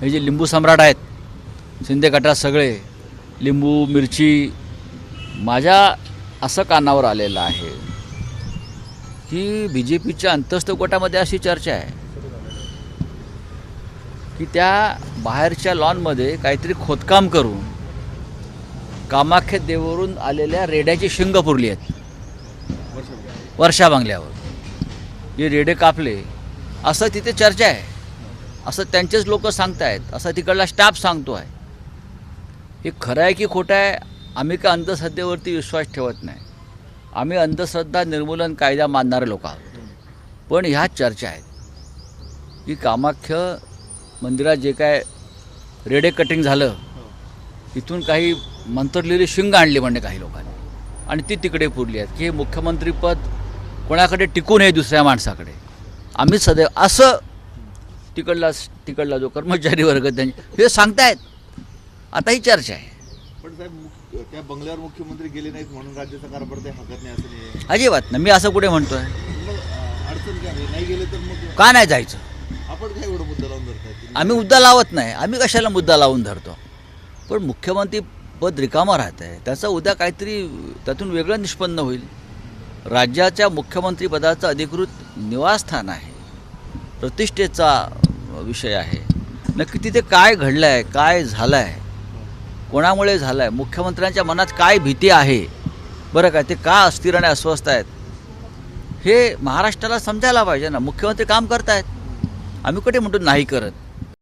हे जे लिंबू सम्राट आहेत शिंदे गटात सगळे, लिंबू मिरची, माझ्या असं कानावर आलेलं आहे की BJPच्या अंतस्थ गटामध्ये अशी चर्चा आहे की त्या बाहेरच्या लॉनमध्ये काहीतरी खोदकाम करून कामाख्या देवावरून आलेल्या रेड्याची शिंग पुरली आहेत वर्षा बांगल्यावर. जे रेडे कापले असं तिथे चर्चा आहे, असं त्यांचेच लोक सांगतायत, असं तिकडला स्टाफ सांगतो आहे. हे खरं आहे की खोटं आहे? आम्ही का अंधश्रद्धेवरती विश्वास ठेवत नाही. आम्ही अंधश्रद्धा निर्मूलन कायदा मानणारे लोक आहोत. पण ह्या चर्चा आहेत की कामाख्या मंदिरात जे काय रेडे कटिंग झालं, इथून काही मंत्रलेली शिंग आणली म्हणजे काही लोकांनी, आणि ती तिकडे पुरली आहेत की हे मुख्यमंत्रीपद कोणाकडे टिकू नये दुसऱ्या माणसाकडे. आम्ही सदैव असं तिकडला जो कर्मचारी वर्ग त्यांनी हे सांगतायत. आता ही चर्चा आहे. पण साहेब त्या बंगल्यावर मुख्यमंत्री गेले नाहीत म्हणून राज्याचा कारभार ते हातात नाही असं नाही. अजिबात नाही. मी असं कुठे म्हणतोय? मग अडचण काय आहे? नाही गेले तर मग का नाही जायचं? आपण काय एवढं मुद्दा लावून धरताय? आम्ही मुद्दा लावत नाही. आम्ही कशाला मुद्दा लावून धरतो? पण मुख्यमंत्री पद रिकामं राहत आहे, त्याचं उद्या काहीतरी त्यातून वेगळं निष्पन्न होईल. राज्याच्या मुख्यमंत्रीपदाचं अधिकृत निवासस्थान आहे, प्रतिष्ठेचा विषय आहे. नक्की तिथे काय घडलं आहे, काय झालं आहे, कोणामुळे झालं आहे, मुख्यमंत्र्यांच्या मनात काय भीती आहे, बरं काय ते का अस्थिर आणि अस्वस्थ आहेत, हे महाराष्ट्राला समजायला पाहिजे ना. मुख्यमंत्री काम करत आहेत, आम्ही कुठे म्हणतो नाही करत.